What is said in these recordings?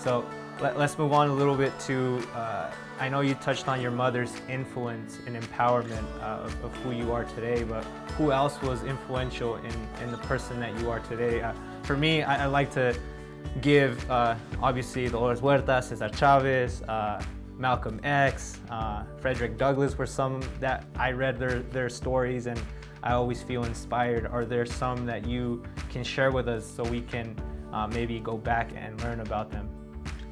So let's move on a little bit to, I know you touched on your mother's influence and empowerment of who you are today, but who else was influential in the person that you are today? For me, I like to give, obviously, Dolores Huerta, Cesar Chavez, Malcolm X, Frederick Douglass were some that I read their stories and I always feel inspired. Are there some that you can share with us so we can maybe go back and learn about them?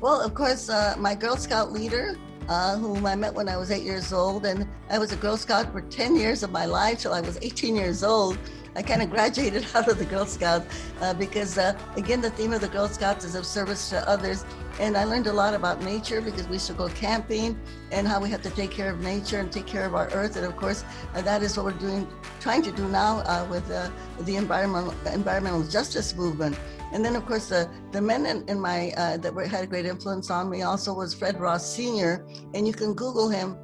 Well, of course, my Girl Scout leader, whom I met when I was 8 years old, and I was a Girl Scout for 10 years of my life till I was 18 years old. I kind of graduated out of the Girl Scouts because, again, the theme of the Girl Scouts is of service to others. And I learned a lot about nature because we used to go camping and how we have to take care of nature and take care of our earth. And of course, that is what we're trying to do now with the environmental justice movement. And then, of course, the men in my that had a great influence on me also was Fred Ross Sr. And you can Google him.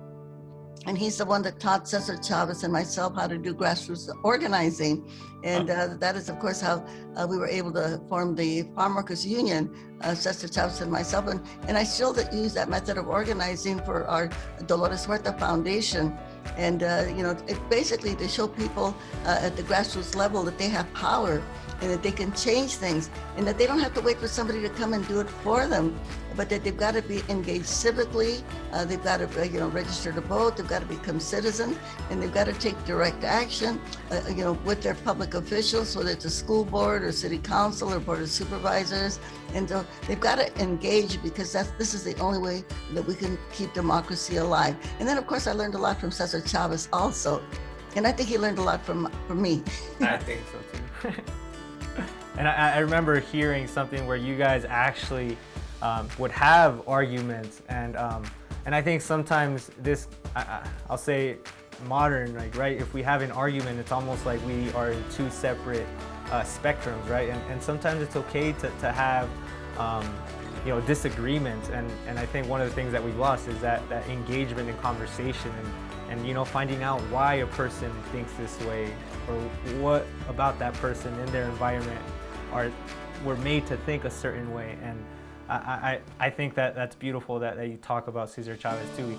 And he's the one that taught Cesar Chavez and myself how to do grassroots organizing. And that is, of course, how we were able to form the Farm Workers Union, Cesar Chavez and myself. And I still use that method of organizing for our Dolores Huerta Foundation. And, it basically to show people at the grassroots level that they have power and that they can change things and that they don't have to wait for somebody to come and do it for them, but that they've got to be engaged civically, they've got to register to vote, they've got to become citizens, and they've got to take direct action with their public officials, whether it's a school board or city council or board of supervisors. And so they've got to engage because this is the only way that we can keep democracy alive. And then of course I learned a lot from Cesar Chavez also, and I think he learned a lot from me. I think so too. And I remember hearing something where you guys actually would have arguments, and I think sometimes this, I'll say modern, right? If we have an argument, it's almost like we are in two separate spectrums, right? And sometimes it's okay to have disagreements, and I think one of the things that we've lost is that engagement and conversation and finding out why a person thinks this way or what about that person in their environment were made to think a certain way. And I think that's beautiful that you talk about Cesar Chavez too,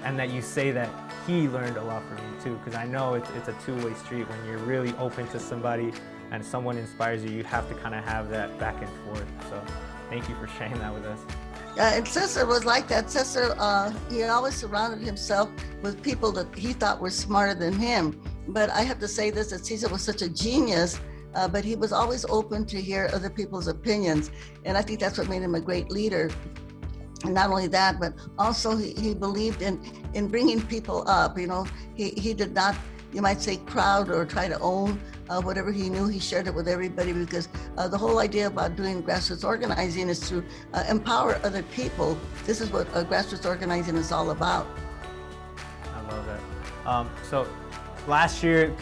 and that you say that he learned a lot from you too, because I know it's a two-way street. When you're really open to somebody and someone inspires you, you have to kind of have that back and forth. So thank you for sharing that with us. And Cesar was like that. Cesar, he always surrounded himself with people that he thought were smarter than him. But I have to say this, that Cesar was such a genius, but he was always open to hear other people's opinions. And I think that's what made him a great leader. And not only that, but also he believed in bringing people up. He did not, you might say, crowd or try to own whatever he knew. He shared it with everybody because the whole idea about doing grassroots organizing is to empower other people. This is what grassroots organizing is all about. I love that. So last year,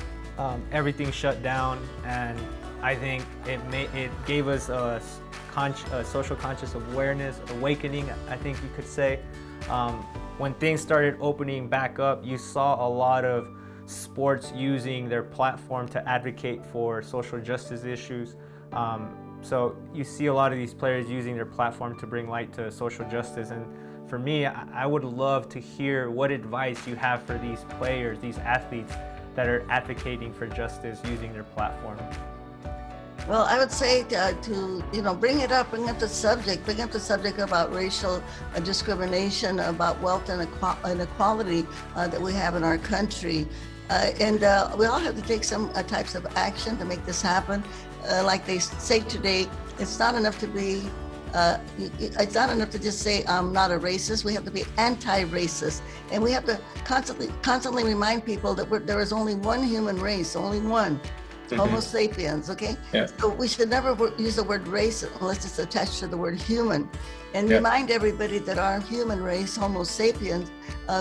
everything shut down, and I think it gave us a social conscious awakening, I think you could say. When things started opening back up, you saw a lot of sports using their platform to advocate for social justice issues. So you see a lot of these players using their platform to bring light to social justice. And for me, I would love to hear what advice you have for these players, these athletes that are advocating for justice using their platform. Well, I would say to bring up the subject about racial discrimination, about wealth inequality that we have in our country. And we all have to take some types of action to make this happen. Like they say today, it's not enough to be, it's not enough to just say I'm not a racist. We have to be anti-racist. And we have to constantly remind people that there is only one human race, only one. Homo sapiens, okay? Yeah. So we should never use the word race unless it's attached to the word human. And remind everybody that our human race, Homo sapiens,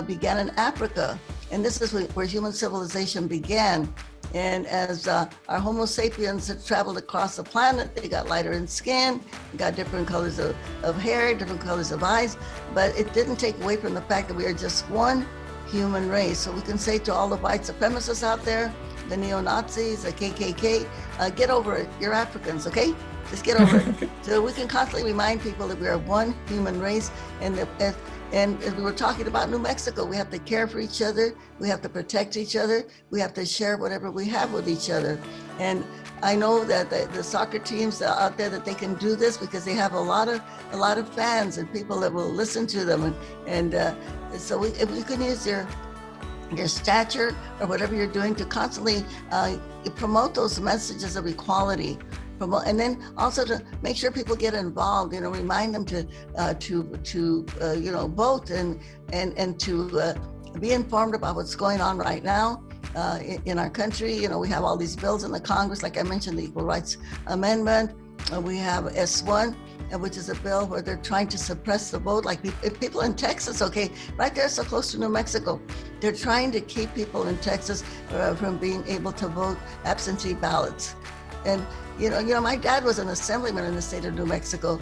began in Africa. And this is where human civilization began. And as our Homo sapiens have traveled across the planet, they got lighter in skin, got different colors of hair, different colors of eyes, but it didn't take away from the fact that we are just one human race. So we can say to all the white supremacists out there, the neo-Nazis, the KKK. Get over it. You're Africans, okay? Just get over it. So we can constantly remind people that we are one human race, and as we were talking about New Mexico, we have to care for each other. We have to protect each other. We have to share whatever we have with each other. And I know that the soccer teams out there, that they can do this because they have a lot of fans and people that will listen to them. So if we can use your stature or whatever you're doing to constantly promote those messages of equality. And then also to make sure people get involved, remind them to vote and to be informed about what's going on right now in our country. We have all these bills in the Congress, like I mentioned, the Equal Rights Amendment. We have S1, which is a bill where they're trying to suppress the vote. Like if people in Texas, okay, right there, so close to New Mexico, they're trying to keep people in Texas from being able to vote absentee ballots. And my dad was an assemblyman in the state of New Mexico.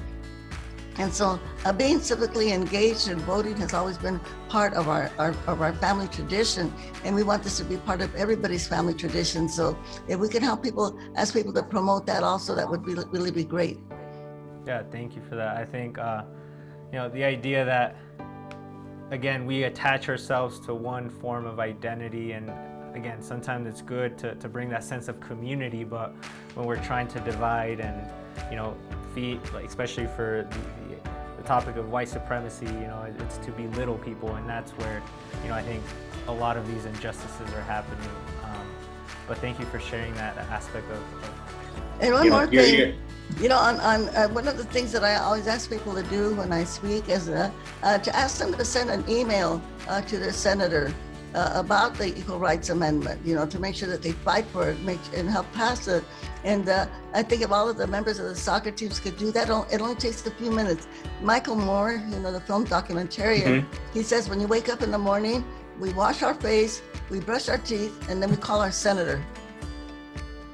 And so being civically engaged and voting has always been part of our family tradition. And we want this to be part of everybody's family tradition. So if we can ask people to promote that also, that would really be great. Yeah, thank you for that. I think, the idea that, again, we attach ourselves to one form of identity, and again, sometimes it's good to bring that sense of community, but when we're trying to divide and, feed, like, especially for the topic of white supremacy, it's to belittle people, and that's where, I think a lot of these injustices are happening. But thank you for sharing that aspect of and one more thing, one of the things that I always ask people to do when I speak is to ask them to send an email to their senator about the Equal Rights Amendment, to make sure that they fight for it and help pass it. And I think if all of the members of the soccer teams could do that, it only takes a few minutes. Michael Moore, the film documentarian, he says when you wake up in the morning, we wash our face, we brush our teeth, and then we call our senator.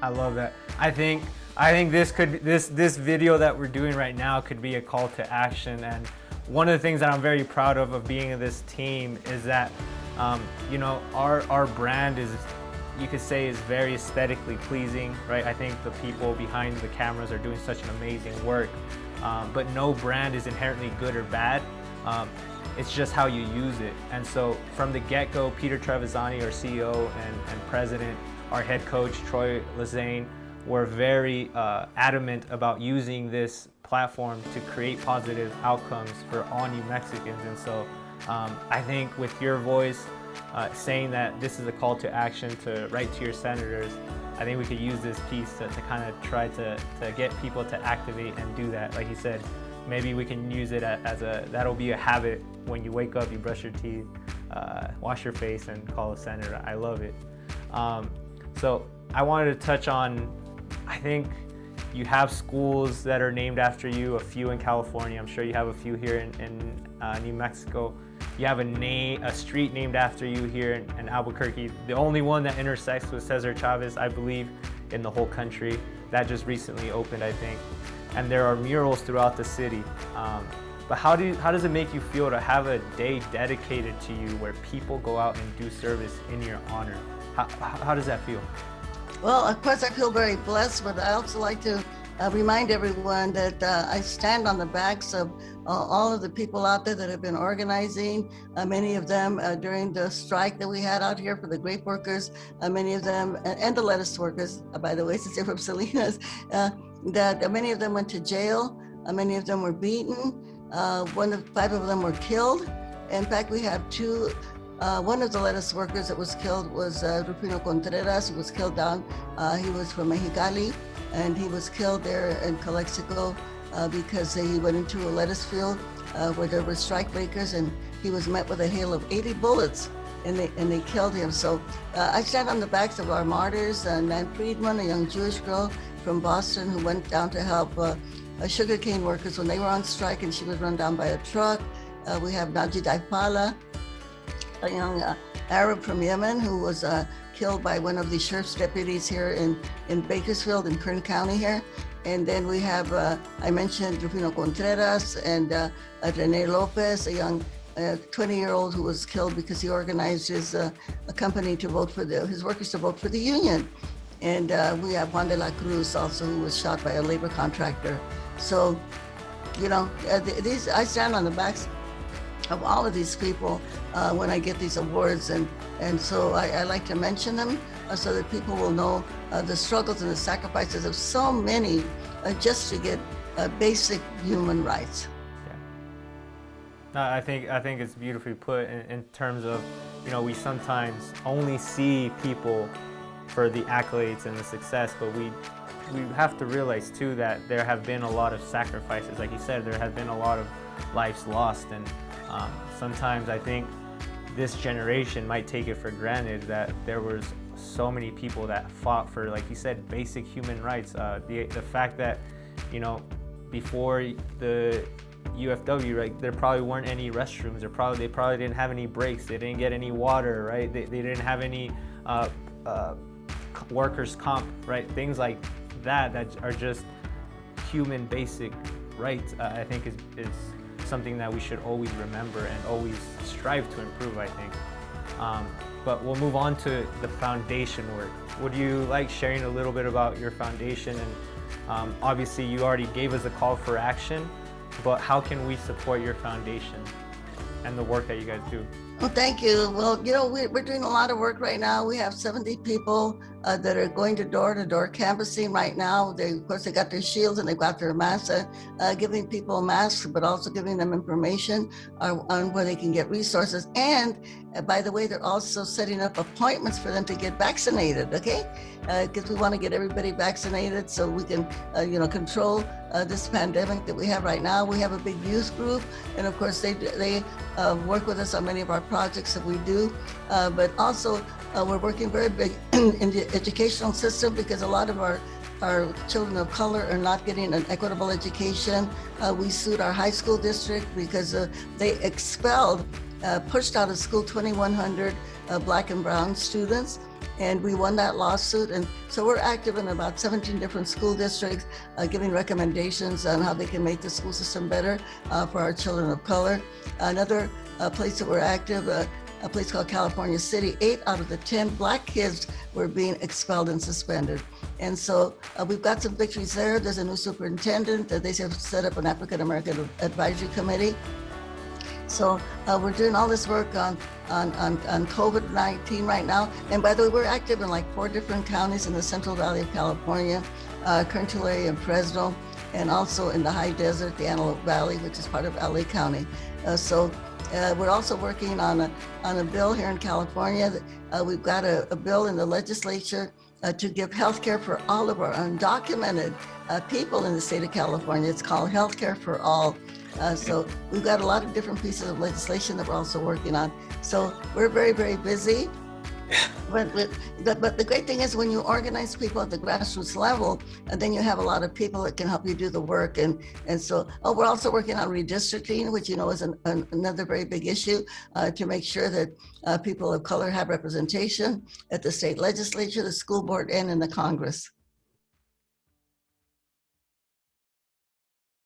I love that. I think this video that we're doing right now could be a call to action. And one of the things that I'm very proud of being in this team is that our brand is, you could say, is very aesthetically pleasing, right? I think the people behind the cameras are doing such an amazing work, but no brand is inherently good or bad. It's just how you use it. And so from the get-go, Peter Trevisani, our CEO and president, our head coach, Troy Lezane, were very adamant about using this platform to create positive outcomes for all New Mexicans. And so I think with your voice saying that this is a call to action to write to your senators, I think we could use this piece to kind of try to get people to activate and do that. Like you said, maybe we can use it that'll be a habit. When you wake up, you brush your teeth, wash your face, and call a senator. I love it. So I wanted to touch on, I think you have schools that are named after you, a few in California. I'm sure you have a few here in New Mexico. You have a street named after you here in Albuquerque. The only one that intersects with Cesar Chavez, I believe, in the whole country. That just recently opened, I think. And there are murals throughout the city. But how does it make you feel to have a day dedicated to you where people go out and do service in your honor? How does that feel? Well, of course, I feel very blessed, but I also like to remind everyone that I stand on the backs of all of the people out there that have been organizing, many of them during the strike that we had out here for the grape workers, many of them, and the lettuce workers, by the way, since they're from Salinas, that many of them went to jail, many of them were beaten, 5 of them were killed. In fact, we have 2. One of the lettuce workers that was killed was Rufino Contreras, who was killed down. He was from Mexicali, and he was killed there in Calexico because he went into a lettuce field where there were strike breakers, and he was met with a hail of 80 bullets, and they killed him. So I stand on the backs of our martyrs, Nan Friedman, a young Jewish girl from Boston who went down to help sugarcane workers when they were on strike, and she was run down by a truck. We have Naji Daipala, a young Arab from Yemen who was killed by one of the sheriff's deputies here in Bakersfield in Kern County here. And then we have, I mentioned Rufino Contreras and Rene Lopez, a young a 20-year-old who was killed because he organized his a company to vote for his workers to vote for the union. And we have Juan de la Cruz also, who was shot by a labor contractor. So, you know, these I stand on the backs of all of these people when I get these awards, and so I like to mention them so that people will know the struggles and the sacrifices of so many just to get basic human rights. I think it's beautifully put in terms of, you know, we sometimes only see people for the accolades and the success, but we have to realize too that there have been a lot of sacrifices. Like you said, there have been a lot of lives lost, and sometimes I think this generation might take it for granted that there was so many people that fought for, like you said, basic human rights. The fact that, you know, before the UFW, right, there probably weren't any restrooms. They probably didn't have any breaks. They didn't get any water, right? They didn't have any workers' comp, right? Things like that are just human basic rights. I think is something that we should always remember and always strive to improve, I think. But we'll move on to the foundation work. Would you like sharing a little bit about your foundation? And obviously you already gave us a call for action, but how can we support your foundation and the work that you guys do? Well, thank you. Well, you know, we're doing a lot of work right now. We have 70 people that are going to door canvassing right now. Of course, they got their shields and they've got their masks, giving people masks, but also giving them information on where they can get resources. And by the way, they're also setting up appointments for them to get vaccinated, okay? Because we want to get everybody vaccinated so we can, you know, control this pandemic that we have right now. We have a big youth group, and of course, they work with us on many of our projects that we do, but also we're working very big in the educational system because a lot of our children of color are not getting an equitable education. We sued our high school district because they expelled, pushed out of school 2,100 Black and brown students, and we won that lawsuit. And so we're active in about 17 different school districts, giving recommendations on how they can make the school system better for our children of color. Another place that we're active, a place called California City, 8 out of the 10 Black kids were being expelled and suspended. And so we've got some victories there. There's a new superintendent that they have set up an African American advisory committee. So we're doing all this work on COVID-19 right now. And by the way, we're active in like 4 different counties in the Central Valley of California, Kern Tulare and Fresno, and also in the high desert, the Antelope Valley, which is part of LA County. So we're also working on a bill here in California. We've got a bill in the legislature to give health care for all of our undocumented people in the state of California. It's called Health Care for All. So we've got a lot of different pieces of legislation that we're also working on. So we're very, very busy. But the great thing is when you organize people at the grassroots level, and then you have a lot of people that can help you do the work. And so we're also working on redistricting, which, you know, is another very big issue to make sure that people of color have representation at the state legislature, the school board, and in the Congress.